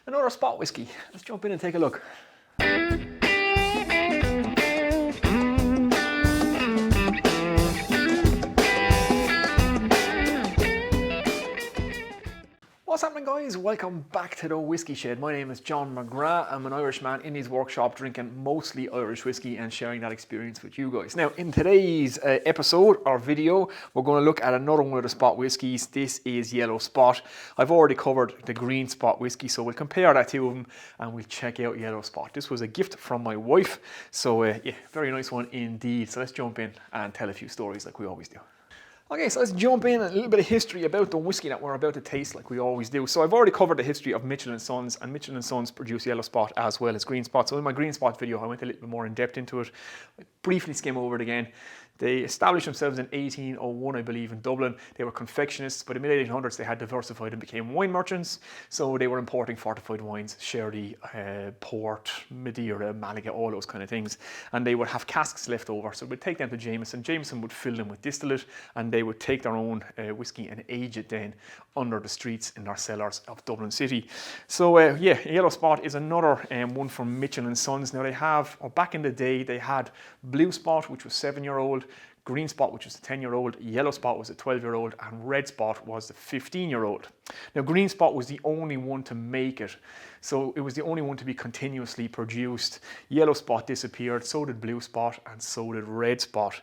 Another spot whiskey. Let's jump in and take a look. What's happening, guys? Welcome back to the Whiskey Shed. My name is John McGrath. I'm an Irishman in his workshop drinking mostly Irish whiskey and sharing that experience with you guys. Now, in today's episode or video, we're going to look at another one of the spot whiskies. This is Yellow Spot. I've already covered the green spot whiskey, so we'll compare that to them and we'll check out Yellow Spot. This was a gift from my wife, so yeah, very nice one indeed. So let's jump in and tell a few stories like we always do. Okay, so let's jump in a little bit of history about the whiskey that we're about to taste like we always do. So I've already covered the history of Mitchell & Sons, and Mitchell & Sons produce Yellow Spot as well as Green Spot. So in my Green Spot video, I went a little bit more in depth into it. I briefly skim over it again. They established themselves in 1801, I believe, in Dublin. They were confectionists. By the mid-1800s, they had diversified and became wine merchants. So they were importing fortified wines, sherry, port, Madeira, Malaga, all those kind of things. And they would have casks left over. So we'd take them to Jameson. Jameson would fill them with distillate, and they would take their own whiskey and age it then under the streets in their cellars of Dublin City. So yeah, Yellow Spot is another one from Mitchell & Sons. Now they have, or back in the day, they had Blue Spot, which was 7-year-old, Green Spot, which was the 10-year-old, Yellow Spot was the 12-year-old, and Red Spot was the 15-year-old. Now, Green Spot was the only one to make it, so it was the only one to be continuously produced. Yellow Spot disappeared, so did Blue Spot, and so did Red Spot.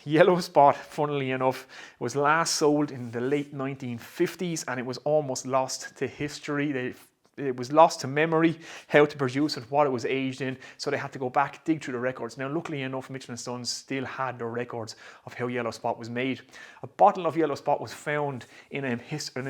Yellow Spot, funnily enough, was last sold in the late 1950s, and it was almost lost to history. It was lost to memory, how to produce it, what it was aged in, so they had to go back, dig through the records. Now, luckily enough, Mitchell & Sons still had the records of how Yellow Spot was made. A bottle of Yellow Spot was found in a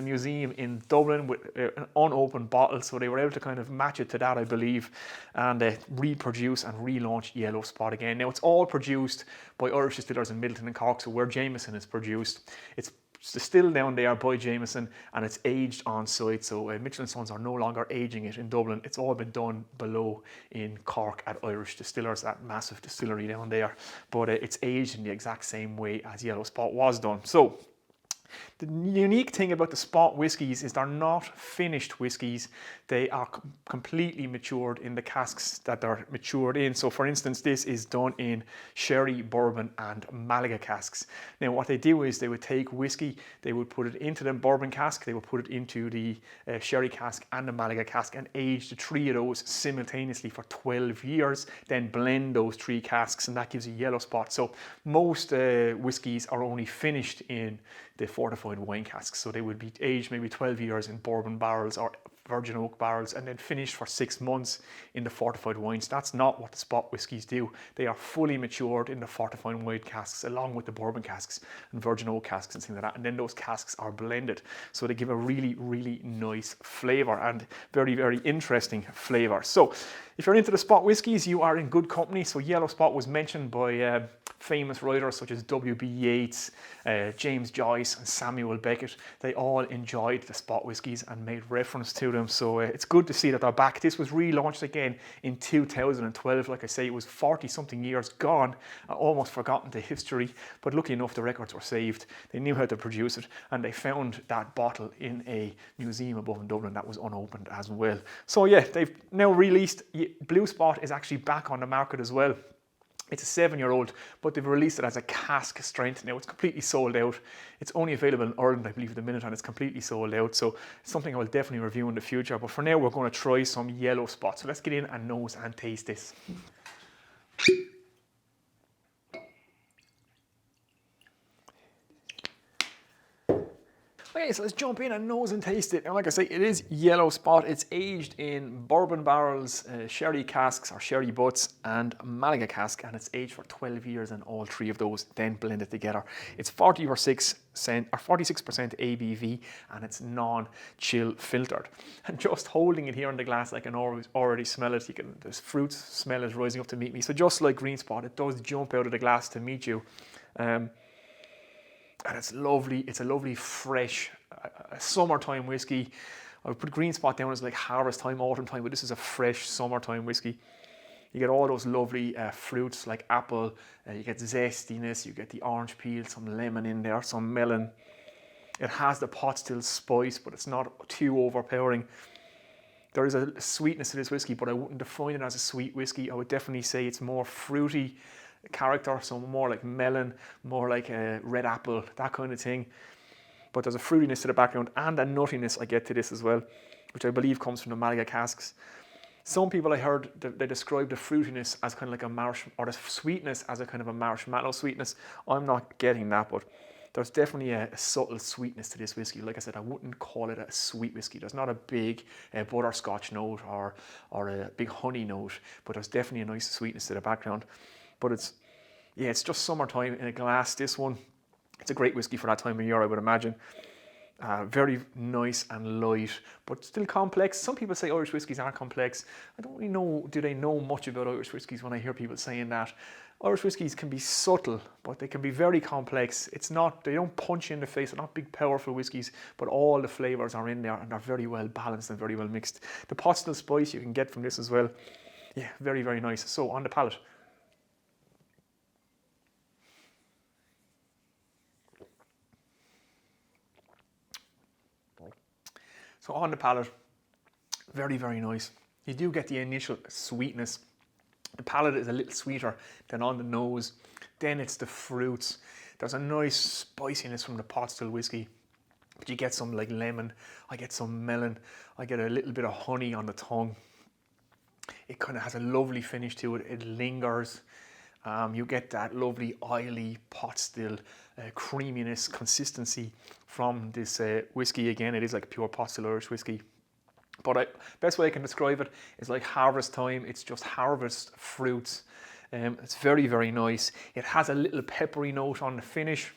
museum in Dublin with an unopened bottle, so they were able to kind of match it to that, I believe, and reproduce and relaunch Yellow Spot again. Now, it's all produced by Irish distillers in Middleton and Cork, so where Jameson is produced. It's distilled down there by Jameson, and it's aged on site. So Mitchell & Sons are no longer aging it in Dublin. It's all been done below in Cork at Irish Distillers, that massive distillery down there. But it's aged in the exact same way as Yellow Spot was done. So the unique thing about the spot whiskies is they're not finished whiskies. They are completely matured in the casks that they're matured in. So for instance, this is done in sherry, bourbon and Malaga casks. Now what they do is they would take whiskey, they would put it into the bourbon cask, they would put it into the sherry cask and the Malaga cask and age the three of those simultaneously for 12 years, then blend those three casks, and that gives a Yellow Spot. So most whiskies are only finished in the fortified wine casks. So they would be aged maybe 12 years in bourbon barrels or virgin oak barrels and then finished for 6 months in the fortified wines. That's not what the spot whiskies do. They are fully matured in the fortified wine casks along with the bourbon casks and virgin oak casks and things like that. And then those casks are blended. So they give a really, really nice flavor and very, very interesting flavor. So if you're into the spot whiskies, you are in good company. So Yellow Spot was mentioned by famous writers such as W.B. Yeats, James Joyce and Samuel Beckett. They all enjoyed the spot whiskies and made reference to them. So it's good to see that they're back. This was relaunched again in 2012. Like I say, it was 40 something years gone, almost forgotten to history. But lucky enough, the records were saved. They knew how to produce it, and they found that bottle in a museum above in Dublin that was unopened as well. So yeah, they've now released Blue Spot is actually back on the market as well. It's a 7-year-old, but they've released it as a cask strength. Now it's completely sold out. It's only available in Ireland, I believe, at the minute, and it's completely sold out. So it's something I will definitely review in the future. But for now, we're going to try some Yellow Spot. So let's get in and nose and taste this. Okay, so let's jump in and nose and taste it. And like I say, it is Yellow Spot. It's aged in bourbon barrels, sherry casks or sherry butts, and Malaga cask, and it's aged for 12 years in all three of those, then blended together. It's 46% ABV, and it's non-chill filtered. And just holding it here in the glass, I can already smell it. The fruit smell is rising up to meet me. So just like Green Spot, it does jump out of the glass to meet you. And it's lovely. It's a lovely, fresh, summertime whiskey. I would put Green Spot down as like harvest time, autumn time, but this is a fresh summertime whiskey. You get all those lovely fruits like apple, you get zestiness, you get the orange peel, some lemon in there, some melon. It has the pot still spice, but it's not too overpowering. There is a sweetness to this whiskey, but I wouldn't define it as a sweet whiskey. I would definitely say it's more fruity character, so more like melon, more like a red apple, that kind of thing. But there's a fruitiness to the background and a nuttiness I get to this as well, which I believe comes from the Malaga Casks. Some people I heard, they describe the fruitiness as kind of like or the sweetness as a kind of a marshmallow sweetness. I'm not getting that, but there's definitely a subtle sweetness to this whiskey. Like I said, I wouldn't call it a sweet whiskey. There's not a big butterscotch note or a big honey note, but there's definitely a nice sweetness to the background. But it's just summertime in a glass. This one, it's a great whiskey for that time of year, I would imagine. Very nice and light, but still complex. Some people say Irish whiskies are complex. I don't really know, do they know much about Irish whiskies when I hear people saying that? Irish whiskies can be subtle, but they can be very complex. They don't punch you in the face. They're not big, powerful whiskies, but all the flavours are in there and they're very well balanced and very well mixed. The pot still spice you can get from this as well. Yeah, very, very nice. So on the palate. So on the palate, very, very nice. You do get the initial sweetness. The palate is a little sweeter than on the nose. Then it's the fruits. There's a nice spiciness from the pot still whiskey. But you get some like lemon. I get some melon. I get a little bit of honey on the tongue. It kind of has a lovely finish to it. It lingers. You get that lovely oily pot still creaminess, consistency from this whiskey. Again, it is like pure pot still Irish whiskey. But best way I can describe it is like harvest time. It's just harvest fruits. It's very, very nice. It has a little peppery note on the finish.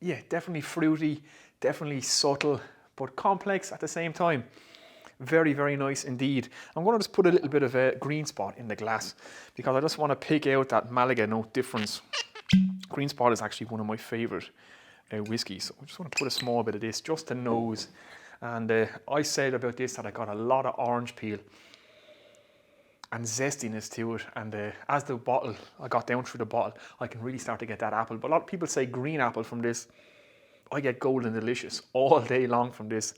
Definitely fruity, definitely subtle, but complex at the same time. Very, very nice indeed. I'm going to just put a little bit of a green spot in the glass because I just want to pick out that Malaga note difference. Green spot is actually one of my favourite whiskies. So I just want to put a small bit of this just to nose. And I said about this that I got a lot of orange peel and zestiness to it. And as I got down through the bottle, I can really start to get that apple. But a lot of people say green apple from this. I get golden delicious all day long from this.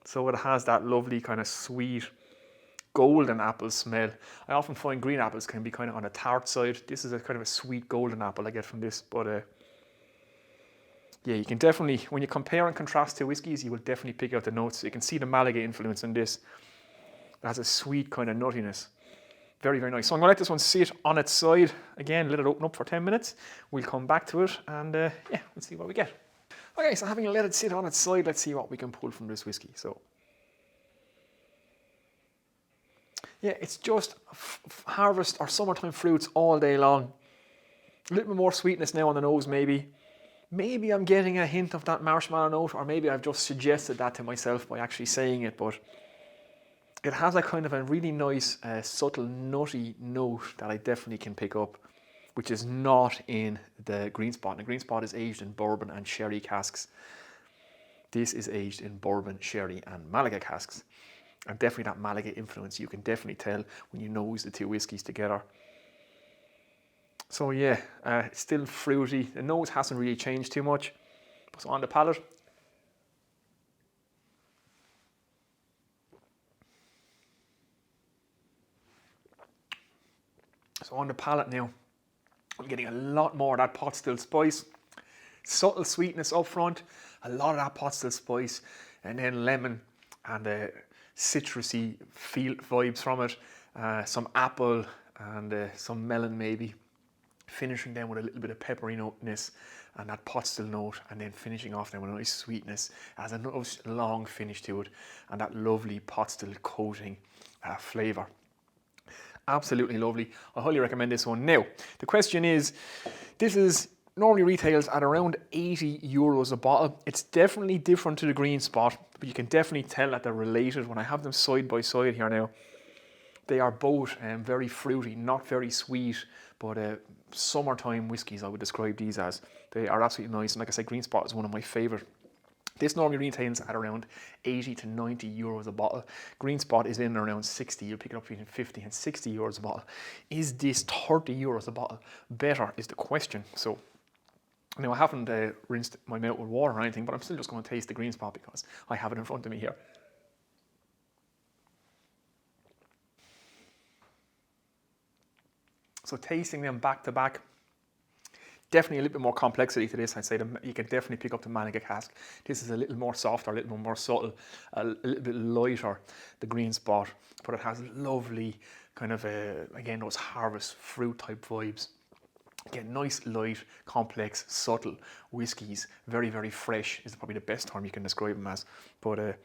So it has that lovely kind of sweet golden apple smell. I often find green apples can be kind of on a tart side. This is a kind of a sweet golden apple I get from this. But you can definitely, when you compare and contrast two whiskies, you will definitely pick out the notes. You can see the Malaga influence in this. It has a sweet kind of nuttiness. Very, very nice. So I'm going to let this one sit on its side. Again, let it open up for 10 minutes. We'll come back to it and we'll see what we get. Okay, so having let it sit on its side, let's see what we can pull from this whiskey. So, it's just harvest or summertime fruits all day long. A little bit more sweetness now on the nose, maybe. Maybe I'm getting a hint of that marshmallow note, or maybe I've just suggested that to myself by actually saying it, but it has a kind of a really nice, subtle, nutty note that I definitely can pick up, which is not in the green spot. And the green spot is aged in bourbon and sherry casks. This is aged in bourbon, sherry and Malaga casks. And definitely that Malaga influence, you can definitely tell when you nose the two whiskies together. So it's still fruity. The nose hasn't really changed too much. So on the palate. So on the palate now, I'm getting a lot more of that pot still spice, subtle sweetness up front, a lot of that pot still spice, and then lemon and citrusy vibes from it, some apple and some melon maybe, finishing then with a little bit of peppery noteness and that pot still note, and then finishing off then with a nice sweetness, has a nice long finish to it, and that lovely pot still coating flavour. Absolutely lovely. I highly recommend this one. Now, the question is, this is normally retails at around 80 euros a bottle. It's definitely different to the green spot, but you can definitely tell that they're related. When I have them side by side here now, they are both very fruity, not very sweet, but summertime whiskies I would describe these as. They are absolutely nice, and like I said, green spot is one of my favourite. This normally retails at around 80 to 90 euros a bottle. Green spot is in around 60. You'll pick it up between 50 and 60 euros a bottle. Is this 30 euros a bottle better is the question. So Now, I haven't rinsed my mouth with water or anything, but I'm still just going to taste the green spot because I have it in front of me here. So tasting them back to back, definitely a little bit more complexity to this. I'd say you can definitely pick up the Malaga Cask. This is a little more softer, a little more subtle, a little bit lighter, the green spot, but it has lovely kind of, again, those harvest fruit type vibes. Again, nice, light, complex, subtle whiskies. Very, very fresh is probably the best term you can describe them as. But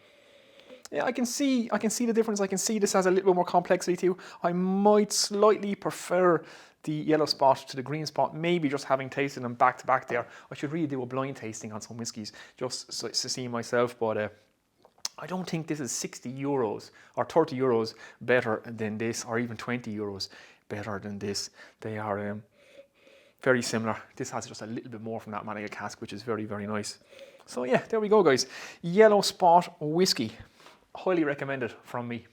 yeah, I can see the difference. I can see this has a little bit more complexity too. I might slightly prefer the yellow spot to the green spot. Maybe just having tasted them back to back there. I should really do a blind tasting on some whiskies just to see myself. But I don't think this is 60 euros or 30 euros better than this, or even 20 euros better than this. They are very similar. This has just a little bit more from that Malaga Cask, which is very, very nice. So yeah, there we go, guys. Yellow spot whiskey. Highly recommended from me.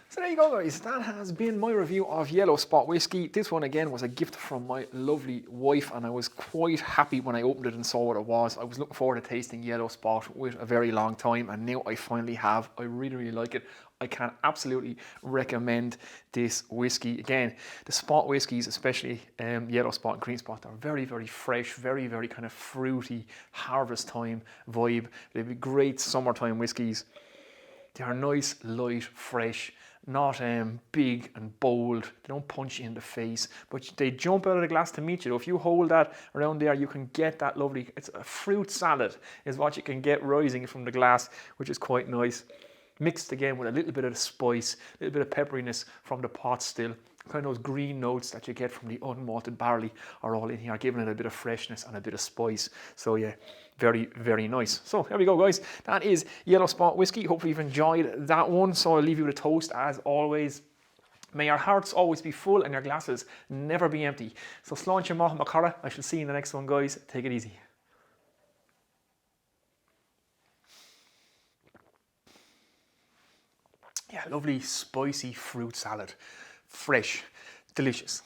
So there you go, guys. That has been my review of Yellow Spot Whiskey. This one, again, was a gift from my lovely wife, and I was quite happy when I opened it and saw what it was. I was looking forward to tasting Yellow Spot with a very long time, and now I finally have. I really, really like it. I can absolutely recommend this whiskey. Again, the spot whiskies, especially Yellow Spot and Green Spot, are very, very fresh, very, very kind of fruity, harvest time vibe. They'd be great summertime whiskies. They are nice, light, fresh, not big and bold. They don't punch you in the face, but they jump out of the glass to meet you. If you hold that around there, you can get that lovely, it's a fruit salad is what you can get rising from the glass, which is quite nice. Mixed again with a little bit of the spice, a little bit of pepperiness from the pot still. Kind of those green notes that you get from the unmalted barley are all in here, giving it a bit of freshness and a bit of spice. So yeah, very, very nice. So there we go, guys. That is Yellow Spot Whiskey. Hopefully you've enjoyed that one. So I'll leave you with a toast as always. May your hearts always be full and your glasses never be empty. So sláinte maith macara. I shall see you in the next one, guys. Take it easy. Yeah, lovely spicy fruit salad. Fresh, delicious.